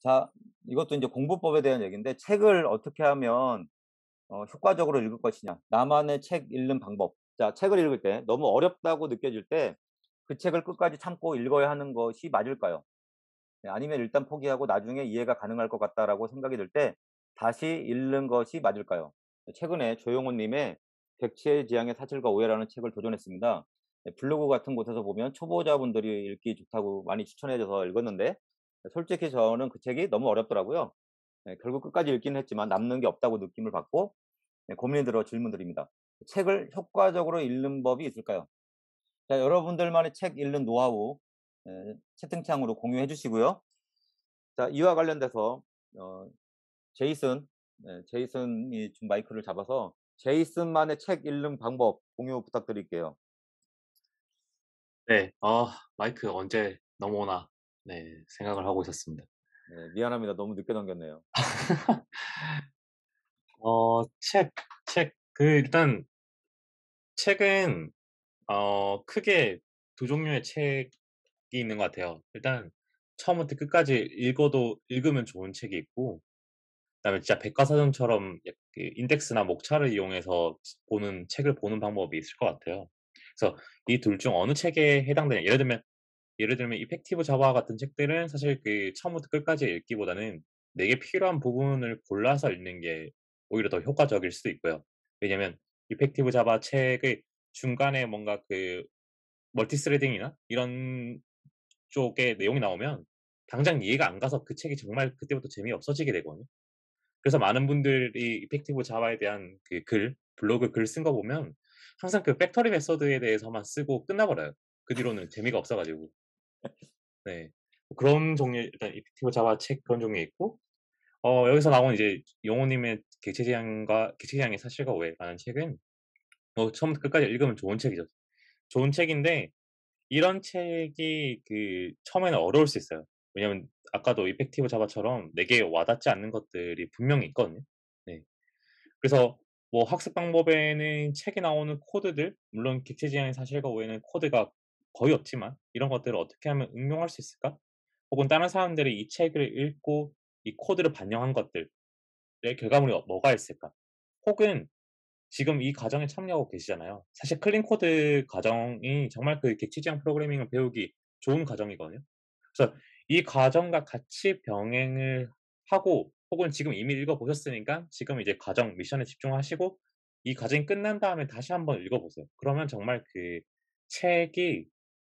자, 이것도 이제 공부법에 대한 얘기인데 책을 어떻게 하면 효과적으로 읽을 것이냐. 나만의 책 읽는 방법. 자, 책을 읽을 때 너무 어렵다고 느껴질 때 그 책을 끝까지 참고 읽어야 하는 것이 맞을까요? 네, 아니면 일단 포기하고 나중에 이해가 가능할 것 같다라고 생각이 들 때 다시 읽는 것이 맞을까요? 네, 최근에 조용훈 님의 백치의 지향의 사실과 오해라는 책을 도전했습니다. 네, 블로그 같은 곳에서 보면 초보자분들이 읽기 좋다고 많이 추천해 줘서 읽었는데 솔직히 저는 그 책이 너무 어렵더라고요. 네, 결국 끝까지 읽기는 했지만 남는 게 없다고 느낌을 받고 고민이 들어 질문드립니다. 책을 효과적으로 읽는 법이 있을까요? 자, 여러분들만의 책 읽는 노하우 채팅창으로 공유해 주시고요. 자, 이와 관련돼서 어 제이슨 제이슨이 좀 마이크를 잡아서 제이슨만의 책 읽는 방법 공유 부탁드릴게요. 네. 마이크 언제 넘어오나 네 생각을 하고 있었습니다. 네, 미안합니다. 너무 늦게 넘겼네요. 책 일단 책은 크게 두 종류의 책이 있는 것 같아요. 일단 처음부터 끝까지 읽으면 좋은 책이 있고, 그다음에 진짜 백과사전처럼 그 인덱스나 목차를 이용해서 보는 책을 보는 방법이 있을 것 같아요. 그래서 이 둘 중 어느 책에 해당되냐, 예를 들면 이펙티브 자바 같은 책들은 사실 그 처음부터 끝까지 읽기보다는 내게 필요한 부분을 골라서 읽는 게 오히려 더 효과적일 수도 있고요. 왜냐면 이펙티브 자바 책의 중간에 뭔가 그 멀티스레딩이나 이런 쪽의 내용이 나오면 당장 이해가 안 가서 그 책이 정말 그때부터 재미없어지게 되거든요. 그래서 많은 분들이 이펙티브 자바에 대한 그 블로그 글 쓴 거 보면 항상 그 팩토리 메소드에 대해서만 쓰고 끝나 버려요. 그 뒤로는 재미가 없어 가지고. 네. 그런 종류의 일단 이펙티브 자바 책 그런 종류에 있고, 여기서 나온 이제 용호 님의 객체지향의 사실과 오해라는 책은 처음부터 끝까지 읽으면 좋은 책이죠. 좋은 책인데 이런 책이 그 처음에는 어려울 수 있어요. 왜냐면 아까도 이펙티브 자바처럼 내게 와닿지 않는 것들이 분명히 있거든요. 네. 그래서 뭐 학습 방법에는 책에 나오는 코드들, 물론 객체지향의 사실과 오해는 코드가 거의 없지만 '이런 것들을 어떻게 하면 응용할 수 있을까?' 혹은 다른 사람들이 이 책을 읽고 이 코드를 반영한 것들의 결과물이 뭐가 있을까? 혹은 지금 이 과정에 참여하고 계시잖아요. 사실 클린 코드 과정이 정말 그 객체지향 프로그래밍을 배우기 좋은 과정이거든요. 그래서 이 과정과 같이 병행을 하고, 혹은 지금 이미 읽어 보셨으니까 지금 이제 과정 미션에 집중하시고 이 과정이 끝난 다음에 다시 한번 읽어 보세요. 그러면 정말 그 책이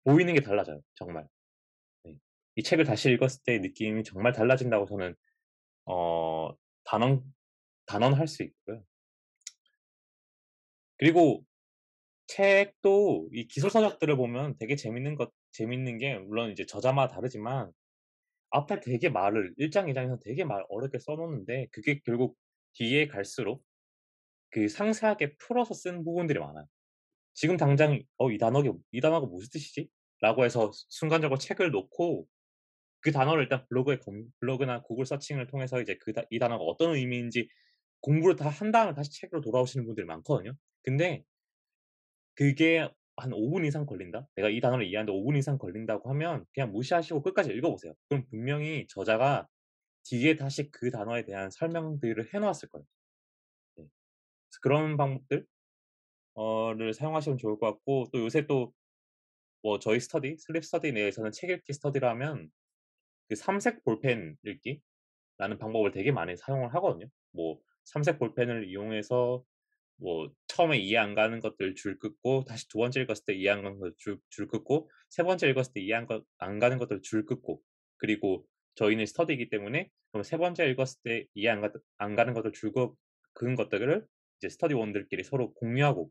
보이는 게 달라져요, 정말. 네. 이 책을 다시 읽었을 때의 느낌이 정말 달라진다고 저는 어 단언 단언할 수 있고요. 그리고 책도 이 기술 서적들을 보면 되게 재밌는 게, 물론 이제 저자마다 다르지만 앞에 되게 말을 1 장, 2 장에서 되게 말 어렵게 써 놓는데 그게 결국 뒤에 갈수록 그 상세하게 풀어서 쓴 부분들이 많아요. 지금 당장 이 단어가 무슨 뜻이지?'라고 해서 순간적으로 책을 놓고 그 단어를 일단 블로그나 구글 서칭을 통해서 이제 이 단어가 어떤 의미인지 공부를 다 한 다음에 다시 책으로 돌아오시는 분들이 많거든요. 근데 그게 한 5분 이상 걸린다? 내가 이 단어를 이해하는데 5분 이상 걸린다고 하면 그냥 무시하시고 끝까지 읽어 보세요. 그럼 분명히 저자가 뒤에 다시 그 단어에 대한 설명들을 해 놓았을 거예요. 네. 그래서 그런 방법들 를 사용하시면 좋을 것 같고, 또 요새 또 뭐 저희 슬립 스터디 내에서는 책 읽기 스터디를 하면 그 삼색 볼펜 읽기라는 방법을 되게 많이 사용을 하거든요. 뭐 삼색 볼펜을 이용해서 뭐 처음에 이해 안 가는 것들 줄 긋고, 다시 두 번째 읽었을 때 이해 안 가는 것들 줄 긋고, 세 번째 읽었을 때 이해 안 가는 것들을 줄 긋고, 그리고 저희는 스터디이기 때문에 그럼 세 번째 읽었을 때 이해 안 가는 것들 줄 그은 것들을 이제 스터디원들끼리 서로 공유하고,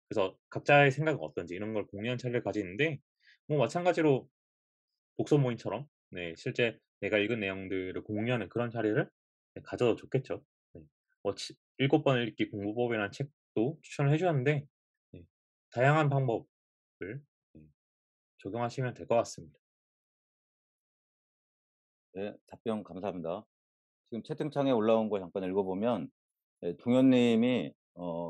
그래서 각자의 생각은 어떤지 이런 걸 공유하는 차이를 가지는데, 뭐 마찬가지로 독서 모임처럼 네 실제 내가 읽은 내용들을 공유하는 그런 자리를 네 가져도 좋겠죠. 네. 뭐 치 7번 읽기 공부법이라는 책도 추천을 해 주셨는데, 네 다양한 방법을 네 적용하시면 될 것 같습니다. 네, 답변 감사합니다. 지금 채팅창에 올라온 거 잠깐 읽어 보면 동현 님이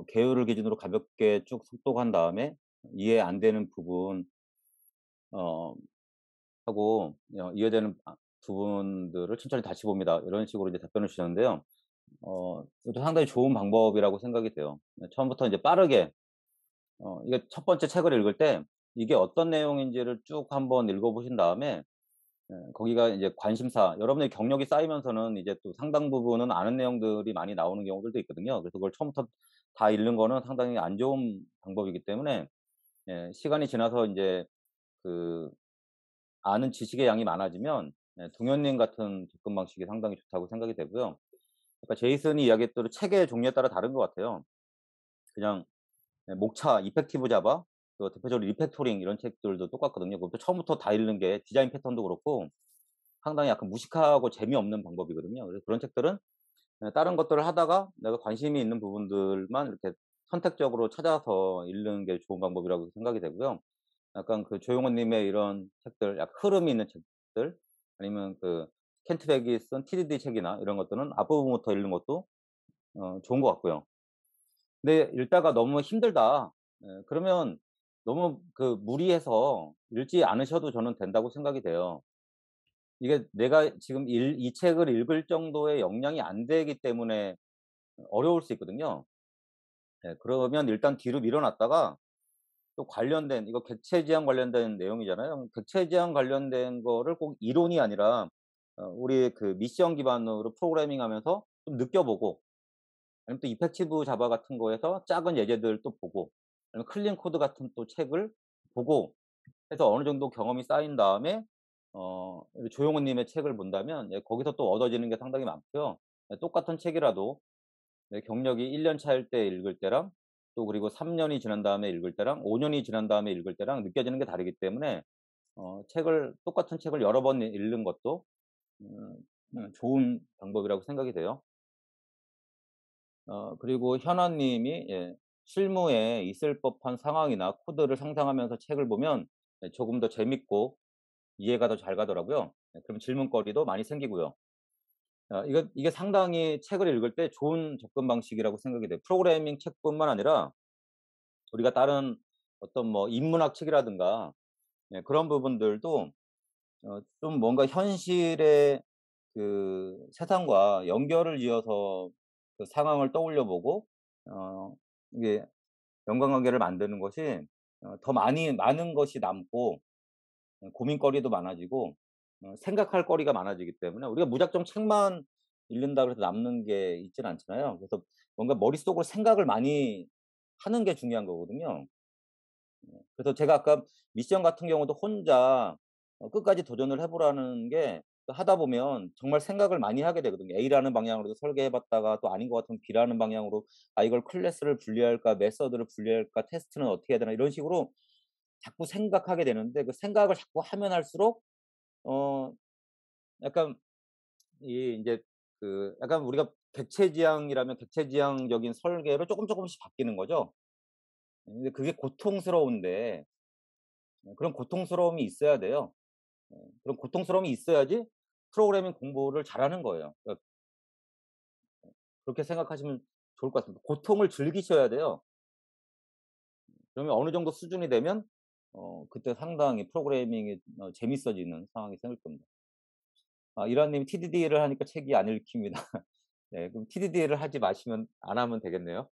개요를 기준으로 가볍게 쭉 속독한 다음에 이해 안 되는 부분 어 하고 이해되는 부분들을 천천히 다시 봅니다." 이런 식으로 이제 답변을 주셨는데요. 이것도 상당히 좋은 방법이라고 생각이 돼요. 처음부터 이제 빠르게 이게 첫 번째 책을 읽을 때 이게 어떤 내용인지를 쭉 한번 읽어 보신 다음에 거기가 이제 관심사 여러분의 경력이 쌓이면서는 이제 또 상당 부분은 아는 내용들이 많이 나오는 경우들도 있거든요. 그래서 그걸 처음부터 다 읽는 거는 상당히 안 좋은 방법이기 때문에 시간이 지나서 인제 그 아는 지식의 양이 많아지면 동현님 같은 접근 방식이 상당히 좋다고 생각이 되고요. 아까 제이슨이 이야기했던 책의 종류에 따라 다른 것 같아요. 그냥 목차, 이펙티브 자바 또 대표적으로 리팩토링 이런 책들도 똑같거든요. 그것도 처음부터 다 읽는 게 디자인 패턴도 그렇고 상당히 약간 무식하고 재미없는 방법이거든요. 그래서 그런 책들은 다른 것들을 하다가 내가 관심이 있는 부분들만 이렇게 선택적으로 찾아서 읽는 게 좋은 방법이라고 생각이 되고요. 약간 그 조용원 님의 이런 책들 약간 흐름이 있는 책들 아니면 그 켄트백이 쓴 TDD 책이나 이런 것들은 앞부분부터 읽는 것도 좋은 것 같고요. 근데 읽다가 너무 힘들다. 그러면 너무 그 무리해서 읽지 않으셔도 저는 된다고 생각이 돼요. 이게 내가 지금 이 책을 읽을 정도의 역량이 안 되기 때문에 어려울 수 있거든요. 그러면 일단 뒤로 밀어 놨다가 또 관련된 이거 객체 지향 관련된 내용이잖아요. 객체 지향 관련된 거를 꼭 이론이 아니라 우리 그 미션 기반으로 프로그래밍하면서 좀 느껴보고 아니면 또 이펙티브 자바 같은 거에서 작은 예제들 또 보고 아니면 클린 코드 같은 또 책을 보고 해서 어느 정도 경험이 쌓인 다음에 조용호 님의 책을 본다면 거기서 또 얻어지는 게 상당히 많고요. 똑같은 책이라도 내 경력이 1년 차일 때 읽을 때랑 또 그리고 3 년이 지난 다음에 읽을 때랑 5 년이 지난 다음에 읽을 때랑 느껴지는 게 다르기 때문에 책을 똑같은 책을 여러 번 읽는 것도 음 좋은 방법이라고 생각이 돼요. 그리고 현아 님이 실무에 있을 법한 상황이나 코드를 상상하면서 책을 보면 조금 더 재밌고 이해가 더 잘 가더라고요. 그럼 질문거리도 많이 생기고요. 이게 상당히 책을 읽을 때 좋은 접근 방식이라고 생각이 돼요. 프로그래밍 책뿐만 아니라 우리가 다른 어떤 뭐 인문학 책이라든가 그런 부분들도 좀 뭔가 현실의 그 세상과 연결을 지어서 그 상황을 떠올려 보고 어 이게 연관관계를 만드는 것이 더 많은 것이 남고 고민거리도 많아지고 생각할 거리가 많아지기 때문에 우리가 무작정 책만 읽는다 그래서 남는 게 있지는 않잖아요. 그래서 뭔가 머릿속으로 생각을 많이 하는 게 중요한 거거든요. 그래서 제가 아까 미션 같은 경우도 혼자 끝까지 도전을 해 보라는 게 하다 보면 정말 생각을 많이 하게 되거든요. A라는 방향으로도 설계해 봤다가 또 아닌 것 같으면 B라는 방향으로 '아 이걸 클래스를 분리할까? 메서드를 분리할까? 테스트는 어떻게 해야 되나?' 이런 식으로 자꾸 생각하게 되는데 그 생각을 자꾸 하면 할수록 어 약간 이 인제 그 약간 우리가 객체지향이라면 객체지향적인 설계로 쪼끔씩 바뀌는 거죠. 근데 그게 고통스러운데 그런 고통스러움이 있어야 돼요. 그런 고통스러움이 있어야지 프로그래밍 공부를 잘하는 거예요. 그렇게 생각하시면 좋을 것 같습니다. 고통을 즐기셔야 돼요. 그러면 어느 정도 수준이 되면 그때 상당히 프로그래밍이 재밌어지는 상황이 생길 겁니다. 이란 님이 TDD를 하니까 책이 안 읽힙니다. 네. 그럼 TDD를 하지 마시면 안 하면 되겠네요.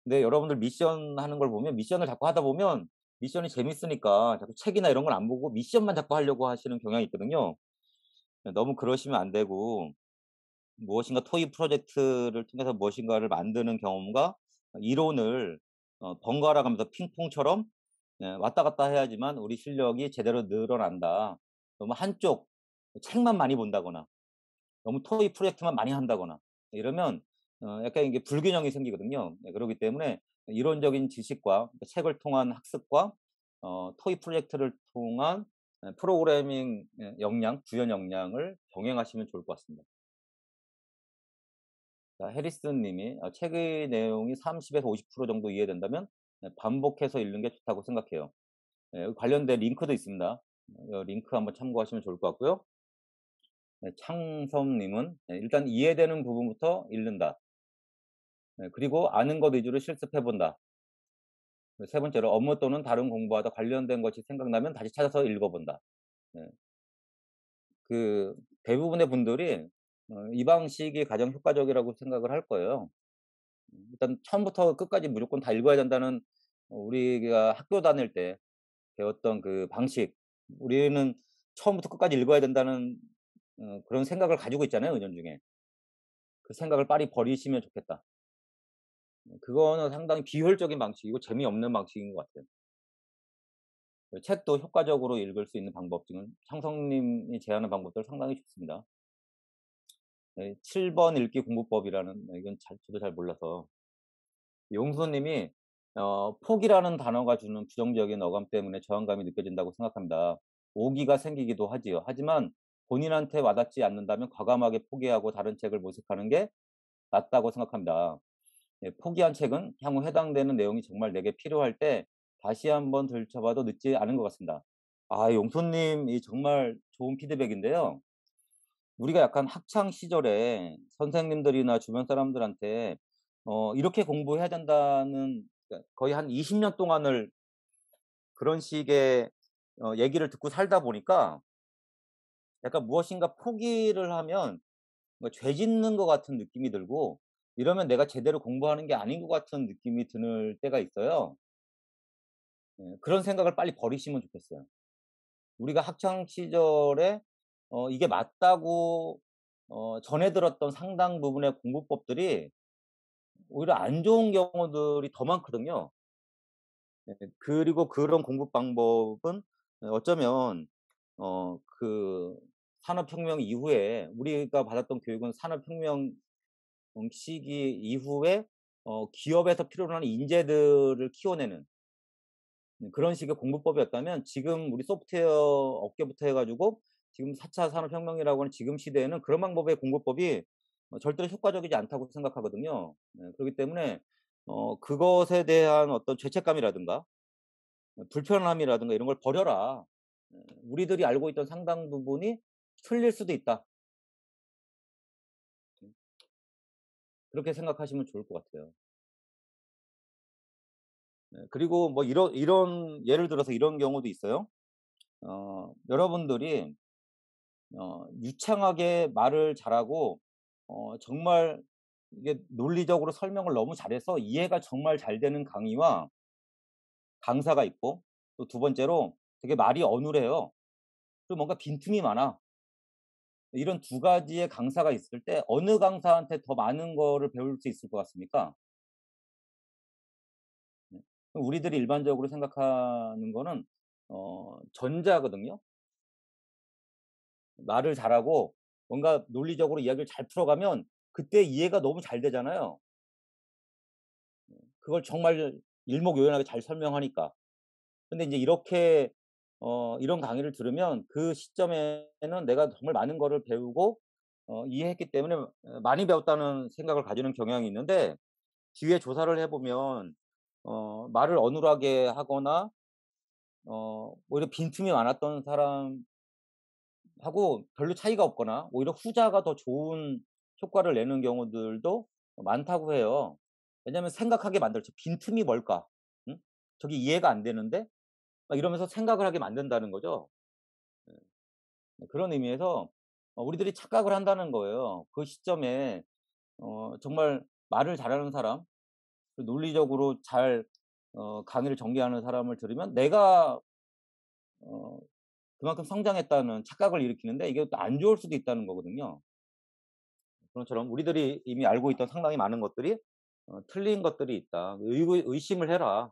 근데 여러분들 미션 하는 걸 보면 미션을 자꾸 하다 보면 미션이 재밌으니까 자꾸 책이나 이런 걸 안 보고 미션만 자꾸 하려고 하시는 경향이 있거든요. 너무 그러시면 안 되고 무엇인가 토의 프로젝트를 통해서 무엇인가를 만드는 경험과 이론을 번갈아 가면서 핑퐁처럼 왔다 갔다 해야지만 우리 실력이 제대로 늘어난다. 너무 한쪽 책만 많이 본다거나 너무 토의 프로젝트만 많이 한다거나 이러면 약간 이게 불균형이 생기거든요. 그러기 때문에 이론적인 지식과 그 책을 통한 학습과 토의 프로젝트를 통한 프로그래밍 역량, 구현 역량을 병행하시면 좋을 것 같습니다. 자 해리슨 님이 "책의 내용이 30 에서 50% 정도 이해된다면 반복해서 읽는 게 좋다고 생각해요." 관련된 링크도 있습니다. 링크 한번 참고하시면 좋을 것 같고요. 창섭 님은 "일단 이해되는 부분부터 읽는다. 그리고 아는 것 위주로 실습해 본다." 세 번째로 "업무 또는 다른 공부하다 관련된 것이 생각나면 다시 찾아서 읽어 본다." 네. 그 대부분의 분들이 이 방식이 가장 효과적이라고 생각을 할 거예요. 일단 처음부터 끝까지 무조건 다 읽어야 된다는 우리가 학교 다닐 때 배웠던 그 방식, 우리는 처음부터 끝까지 읽어야 된다는 그런 생각을 가지고 있잖아요, 은연중에. 그 생각을 빨리 버리시면 좋겠다. 그거는 상당히 비효율적인 방식이고 재미없는 방식인 것 같아요. 책도 효과적으로 읽을 수 있는 방법 중은 상성님이 제안한 방법들 상당히 좋습니다. 네, 7번 읽기 공부법이라는, 이건 저도 잘 몰라서. 용수님이 "폭이라는 단어가 주는 부정적인 어감 때문에 저항감이 느껴진다고 생각합니다. 오기가 생기기도 하지요. 하지만 본인한테 와닿지 않는다면 과감하게 포기하고 다른 책을 모색하는 게 낫다고 생각합니다. 예, 포기한 책은 향후 해당되는 내용이 정말 내게 필요할 때 다시 한번 들춰봐도 늦지 않은 것 같습니다." 아, 용수님, 이 정말 좋은 피드백인데요. 우리가 약간 학창 시절에 선생님들이나 주변 사람들한테 이렇게 공부해야 된다는, 그러니까 거의 한 20년 동안을 그런 식의 얘기를 듣고 살다 보니까 약간 무엇인가 포기를 하면 뭔가 죄 짓는 것 같은 느낌이 들고, 이러면 내가 제대로 공부하는 게 아닌 것 같은 느낌이 드는 때가 있어요. 예, 그런 생각을 빨리 버리시면 좋겠어요. 우리가 학창 시절에 이게 맞다고 전해 들었던 상당 부분의 공부법들이 오히려 안 좋은 경우들이 더 많거든요. 네. 그리고 그런 공부 방법은 어쩌면 그 산업혁명 이후에 우리가 받았던 교육은 산업혁명 시기 이후에 기업에서 필요로 하는 인재들을 키워내는 그런 식의 공부법이었다면, 지금 우리 소프트웨어 업계부터 해 가지고 지금 4차 산업혁명이라고 하는 지금 시대에는 그런 방법의 공부법이 절대로 효과적이지 않다고 생각하거든요. 네, 그렇기 때문에 그것에 대한 어떤 죄책감이라든가 불편함이라든가 이런 걸 버려라. 우리들이 알고 있던 상당 부분이 틀릴 수도 있다. 음 그렇게 생각하시면 좋을 것 같아요. 네, 그리고 뭐 이런 예를 들어서 이런 경우도 있어요. 여러분들이 유창하게 말을 잘하고 정말 이게 논리적으로 설명을 너무 잘해서 이해가 정말 잘 되는 강의와 강사가 있고, 또 두 번째로 되게 말이 어눌해요. 그리고 뭔가 빈틈이 많아. 이런 두 가지의 강사가 있을 때 어느 강사한테 더 많은 거를 배울 수 있을 것 같습니까? 네. 그럼 우리들이 일반적으로 생각하는 거는 전자거든요. 말을 잘하고 뭔가 논리적으로 이야기를 잘 풀어가면 그때 이해가 너무 잘 되잖아요. 그걸 정말 일목요연하게 잘 설명하니까. 근데 인제 이렇게 이런 강의를 들으면 그 시점에는 내가 정말 많은 거를 배우고 이해했기 때문에 많이 배웠다는 생각을 가지는 경향이 있는데, 뒤에 조사를 해 보면 말을 어눌하게 하거나 오히려 빈틈이 많았던 사람하고 별로 차이가 없거나 오히려 후자가 더 좋은 효과를 내는 경우들도 많다고 해요. 왜냐하면 생각하게 만들죠. '빈틈이 뭘까? 응? 저게 이해가 안 되는데?' 막 이러면서 생각을 하게 만든다는 거죠. 예. 그런 의미에서 우리들이 착각을 한다는 거예요. 그 시점에 정말 말을 잘하는 사람, 그 논리적으로 잘 강의를 전개하는 사람을 들으면 내가 어 그만큼 성장했다는 착각을 일으키는데, 이게 또 안 좋을 수도 있다는 거거든요. 그런 것처럼 우리들이 이미 알고 있던 상당히 많은 것들이 틀린 것들이 있다. 의심을 해라.